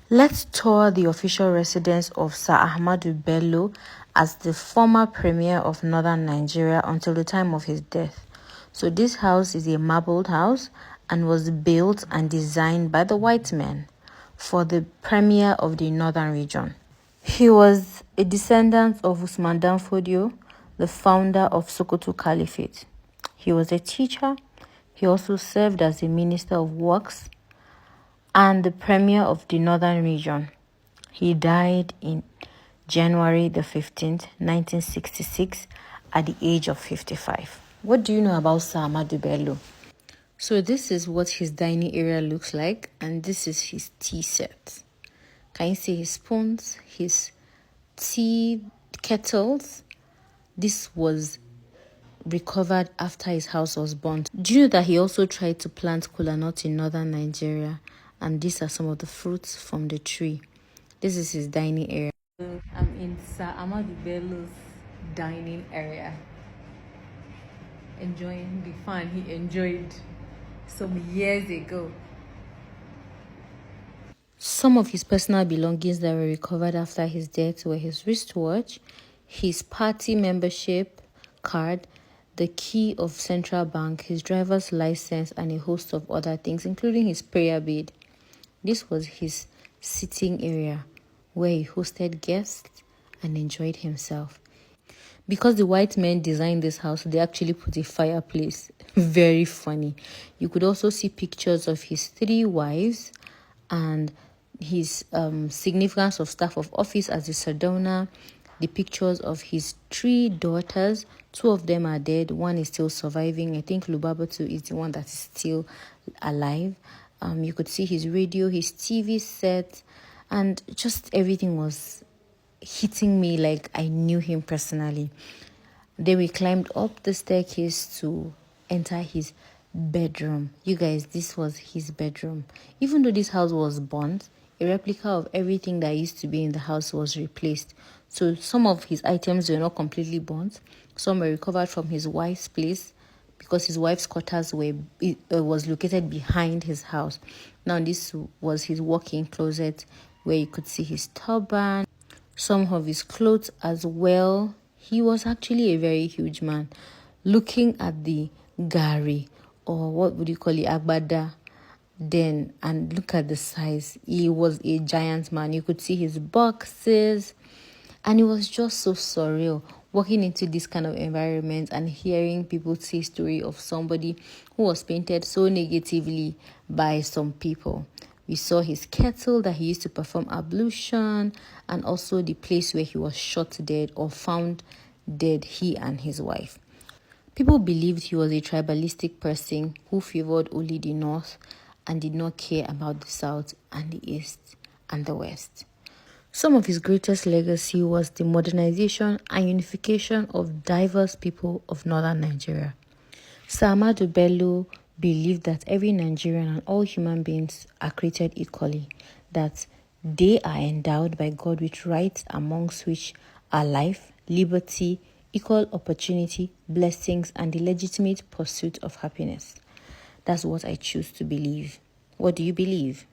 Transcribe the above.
Let's tour the official residence of Sir Ahmadu Bello as the former premier of northern Nigeria until the time of his death. So this house is a marbled house and was built and designed by the white men for the premier of the northern region. He was a descendant of Usman Dan Fodio, the founder of Sokoto Caliphate. He was a teacher. He also served as a minister of works and the premier of the northern region. He died in January the 15th, 1966 at the age of 55. What do you know about Sir Ahmadu Bello? So this is what his dining area looks like, and this is his tea set. Can you see his spoons, his tea kettles? This was recovered after his house was burnt. Do you know that he also tried to plant kola nut in northern Nigeria? And these are some of the fruits from the tree. This is his dining area. I'm in Sir Ahmadu Bello's dining area, enjoying the fun he enjoyed some years ago. Some of his personal belongings that were recovered after his death were his wristwatch, his party membership card, the key of Central Bank, his driver's license, and a host of other things, including his prayer bed. This was his sitting area where he hosted guests and enjoyed himself. Because the white men designed this house, they actually put a fireplace. Very funny. You could also see pictures of his 3 wives and his significance of staff of office as a Sardona, the pictures of his 3 daughters. 2 of them are dead. 1 is still surviving. I think Lubabatu is the one that is still alive. You could see his radio, his TV set, and just everything was hitting me like I knew him personally. Then we climbed up the staircase to enter his bedroom. You guys, this was his bedroom. Even though this house was burnt, a replica of everything that used to be in the house was replaced. So some of his items were not completely burnt. Some were recovered from his wife's place, because his wife's quarters was located behind his house. Now this was his walk-in closet where you could see his turban, some of his clothes as well. He was actually a very huge man. Looking at the gari, or what would you call it, agbada, then, and look at the size. He was a giant man. You could see his boxes, and it was just so surreal walking into this kind of environment and hearing people say story of somebody who was painted so negatively by some people. We saw his kettle that he used to perform ablution, and also the place where he was shot dead or found dead, he and his wife. People believed he was a tribalistic person who favored only the north and did not care about the south and the east and the west. Some of his greatest legacy was the modernization and unification of diverse people of northern Nigeria. Sir Ahmadu Bello believed that every Nigerian and all human beings are created equally, that they are endowed by God with rights, amongst which are life, liberty, equal opportunity, blessings, and the legitimate pursuit of happiness. That's what I choose to believe. What do you believe?